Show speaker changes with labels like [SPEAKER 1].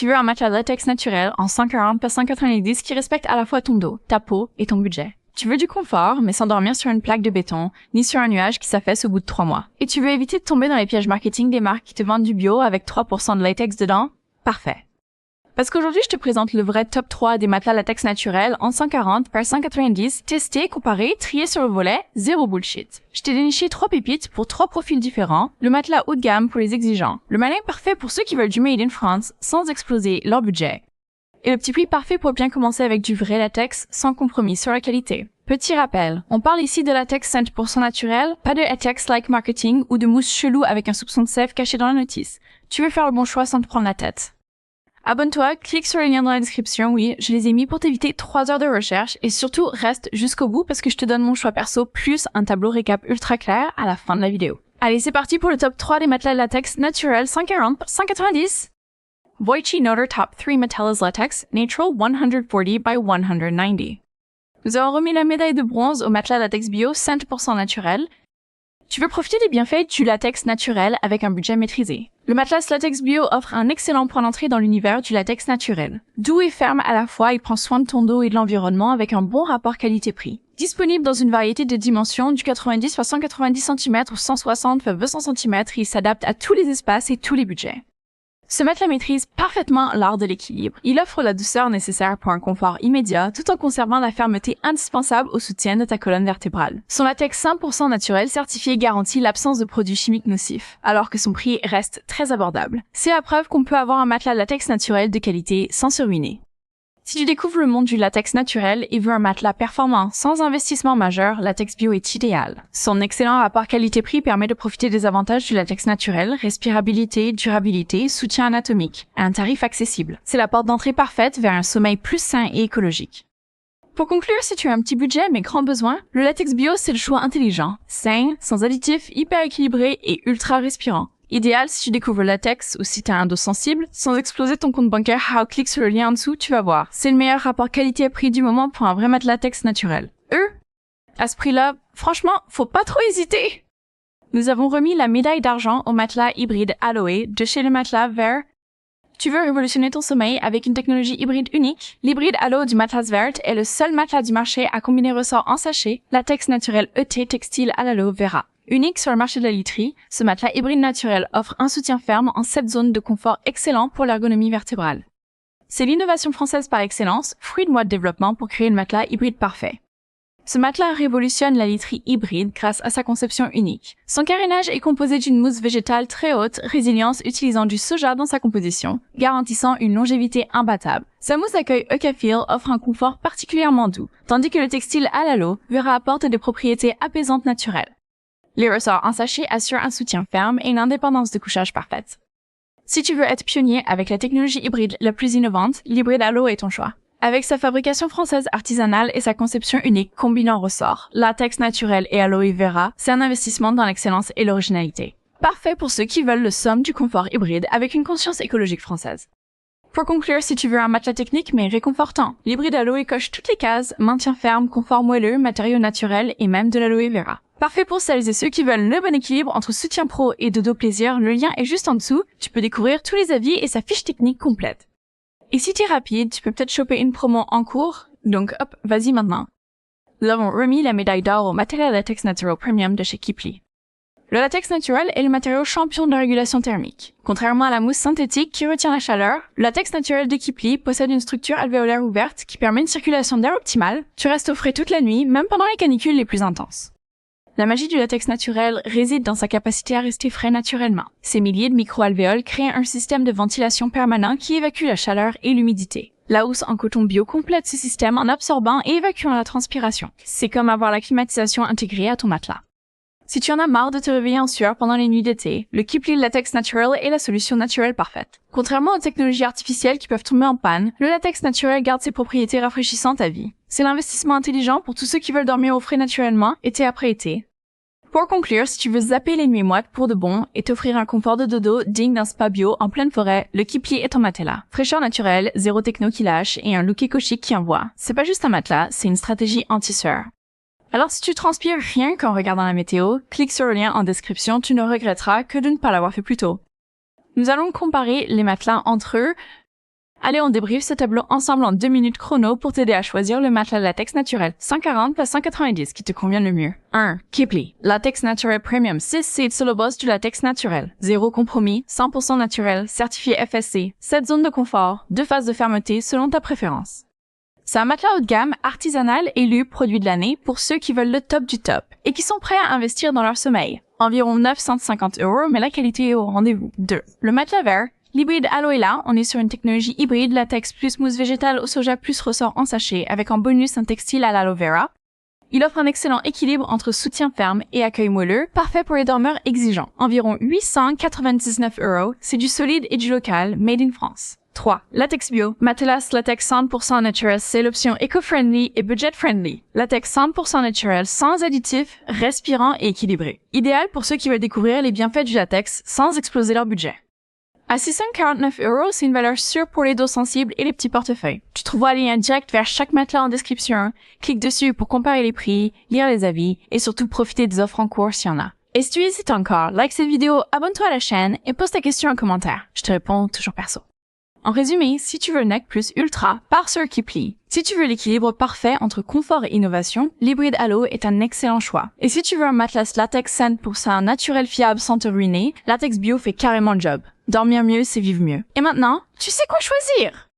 [SPEAKER 1] Tu veux un matelas latex naturel en 140 par 190 qui respecte à la fois ton dos, ta peau et ton budget. Tu veux du confort, mais sans dormir sur une plaque de béton, ni sur un nuage qui s'affaisse au bout de 3 mois. Et tu veux éviter de tomber dans les pièges marketing des marques qui te vendent du bio avec 3% de latex dedans? Parfait. Parce qu'aujourd'hui, je te présente le vrai top 3 des matelas latex naturels en 140 par 190, testés, comparés, triés sur le volet, zéro bullshit. Je t'ai déniché 3 pépites pour 3 profils différents, le matelas haut de gamme pour les exigeants, le malin parfait pour ceux qui veulent du made in France sans exploser leur budget, et le petit prix parfait pour bien commencer avec du vrai latex sans compromis sur la qualité. Petit rappel, on parle ici de latex 100% naturel, pas de latex-like marketing ou de mousse chelou avec un soupçon de sève caché dans la notice. Tu veux faire le bon choix sans te prendre la tête. Abonne-toi, clique sur les liens dans la description, oui, je les ai mis pour t'éviter 3 heures de recherche et surtout reste jusqu'au bout parce que je te donne mon choix perso plus un tableau récap ultra clair à la fin de la vidéo. Allez, c'est parti pour le top 3 des matelas latex naturels 140 par 190. Voichi Noter Top 3 Matelas Latex Natural 140 by 190. Nous avons remis la médaille de bronze au matelas latex bio 100% naturel. Tu veux profiter des bienfaits du latex naturel avec un budget maîtrisé. Le matelas latex bio offre un excellent point d'entrée dans l'univers du latex naturel. Doux et ferme à la fois, il prend soin de ton dos et de l'environnement avec un bon rapport qualité-prix. Disponible dans une variété de dimensions du 90 x 190 cm ou 160 x 200 cm, il s'adapte à tous les espaces et tous les budgets. Ce matelas maîtrise parfaitement l'art de l'équilibre. Il offre la douceur nécessaire pour un confort immédiat tout en conservant la fermeté indispensable au soutien de ta colonne vertébrale. Son latex 100% naturel certifié garantit l'absence de produits chimiques nocifs, alors que son prix reste très abordable. C'est la preuve qu'on peut avoir un matelas latex naturel de qualité sans se ruiner. Si tu découvres le monde du latex naturel et veux un matelas performant sans investissement majeur, Latex Bio est idéal. Son excellent rapport qualité-prix permet de profiter des avantages du latex naturel, respirabilité, durabilité, soutien anatomique, à un tarif accessible. C'est la porte d'entrée parfaite vers un sommeil plus sain et écologique. Pour conclure, si tu as un petit budget mais grand besoin, le Latex Bio c'est le choix intelligent, sain, sans additifs, hyper équilibré et ultra respirant. Idéal si tu découvres le latex ou si tu as un dos sensible, sans exploser ton compte bancaire, clique sur le lien en dessous, tu vas voir. C'est le meilleur rapport qualité-prix du moment pour un vrai matelas latex naturel. À ce prix-là, franchement, faut pas trop hésiter! Nous avons remis la médaille d'argent au matelas hybride Aloe de chez le matelas vert. Tu veux révolutionner ton sommeil avec une technologie hybride unique? L'hybride Aloe du Matelas Vert est le seul matelas du marché à combiner ressort en sachet, latex naturel ET textile à l'aloe vera. Unique sur le marché de la literie, ce matelas hybride naturel offre un soutien ferme en 7 zones de confort excellent pour l'ergonomie vertébrale. C'est l'innovation française par excellence, fruit de mois de développement pour créer le matelas hybride parfait. Ce matelas révolutionne la literie hybride grâce à sa conception unique. Son carénage est composé d'une mousse végétale très haute, résilience utilisant du soja dans sa composition, garantissant une longévité imbattable. Sa mousse d'accueil Eucafil offre un confort particulièrement doux, tandis que le textile à l'aloe vera apporte des propriétés apaisantes naturelles. Les ressorts en sachet assurent un soutien ferme et une indépendance de couchage parfaite. Si tu veux être pionnier avec la technologie hybride la plus innovante, l'hybride Aloe est ton choix. Avec sa fabrication française artisanale et sa conception unique combinant ressorts, latex naturel et aloe vera, c'est un investissement dans l'excellence et l'originalité. Parfait pour ceux qui veulent le somme du confort hybride avec une conscience écologique française. Pour conclure, si tu veux un matelas technique mais réconfortant, l'hybride Aloe coche toutes les cases, maintien ferme, confort moelleux, matériaux naturels et même de l'aloe vera. Parfait pour celles et ceux qui veulent le bon équilibre entre soutien pro et dodo plaisir, le lien est juste en dessous, tu peux découvrir tous les avis et sa fiche technique complète. Et si t'es rapide, tu peux peut-être choper une promo en cours, donc hop, vas-y maintenant. Nous avons remis la médaille d'or au matériel latex natural premium de chez Kipli. Le latex naturel est le matériau champion de la régulation thermique. Contrairement à la mousse synthétique qui retient la chaleur, le latex naturel de Kipli possède une structure alvéolaire ouverte qui permet une circulation d'air optimale. Tu restes au frais toute la nuit, même pendant les canicules les plus intenses. La magie du latex naturel réside dans sa capacité à rester frais naturellement. Ces milliers de micro-alvéoles créent un système de ventilation permanent qui évacue la chaleur et l'humidité. La housse en coton bio complète ce système en absorbant et évacuant la transpiration. C'est comme avoir la climatisation intégrée à ton matelas. Si tu en as marre de te réveiller en sueur pendant les nuits d'été, le Kipli Latex Natural est la solution naturelle parfaite. Contrairement aux technologies artificielles qui peuvent tomber en panne, le latex naturel garde ses propriétés rafraîchissantes à vie. C'est l'investissement intelligent pour tous ceux qui veulent dormir au frais naturellement, été après été. Pour conclure, si tu veux zapper les nuits moites pour de bon et t'offrir un confort de dodo digne d'un spa bio en pleine forêt, le Kipli est ton matelas. Fraîcheur naturelle, zéro techno qui lâche et un look éco-chic qui envoie. C'est pas juste un matelas, c'est une stratégie anti-sueur. Alors si tu transpires rien qu'en regardant la météo, clique sur le lien en description, tu ne regretteras que de ne pas l'avoir fait plus tôt. Nous allons comparer les matelas entre eux. Allez, on débriefe ce tableau ensemble en 2 minutes chrono pour t'aider à choisir le matelas latex naturel 140 × 190 qui te convient le mieux. 1. Keeply. Latex naturel premium 6 seeds sur le boss du latex naturel. 0 compromis, 100% naturel, certifié FSC, 7 zones de confort, 2 phases de fermeté selon ta préférence. C'est un matelas haut de gamme, artisanal, élu produit de l'année pour ceux qui veulent le top du top et qui sont prêts à investir dans leur sommeil. Environ 950 €, mais la qualité est au rendez-vous. 2. Le matelas vert. L'hybride Aloe est là, on est sur une technologie hybride, latex plus mousse végétale au soja plus ressort en sachet, avec en bonus un textile à l'aloe vera. Il offre un excellent équilibre entre soutien ferme et accueil moelleux, parfait pour les dormeurs exigeants. Environ 899 €, c'est du solide et du local, made in France. 3. Latex Bio. Matelas latex 100% naturel, c'est l'option éco-friendly et budget-friendly. Latex 100% naturel, sans additifs, respirant et équilibré. Idéal pour ceux qui veulent découvrir les bienfaits du latex sans exploser leur budget. À 649 €, c'est une valeur sûre pour les dos sensibles et les petits portefeuilles. Tu trouveras le lien direct vers chaque matelas en description. Clique dessus pour comparer les prix, lire les avis et surtout profiter des offres en cours s'il y en a. Et si tu hésites encore, like cette vidéo, abonne-toi à la chaîne et pose ta question en commentaire. Je te réponds toujours perso. En résumé, si tu veux le neck plus ultra, pars sur Keeply. Si tu veux l'équilibre parfait entre confort et innovation, l'hybride Aloe est un excellent choix. Et si tu veux un matelas latex 100% naturel fiable sans te ruiner, Latex Bio fait carrément le job. Dormir mieux, c'est vivre mieux. Et maintenant, tu sais quoi choisir!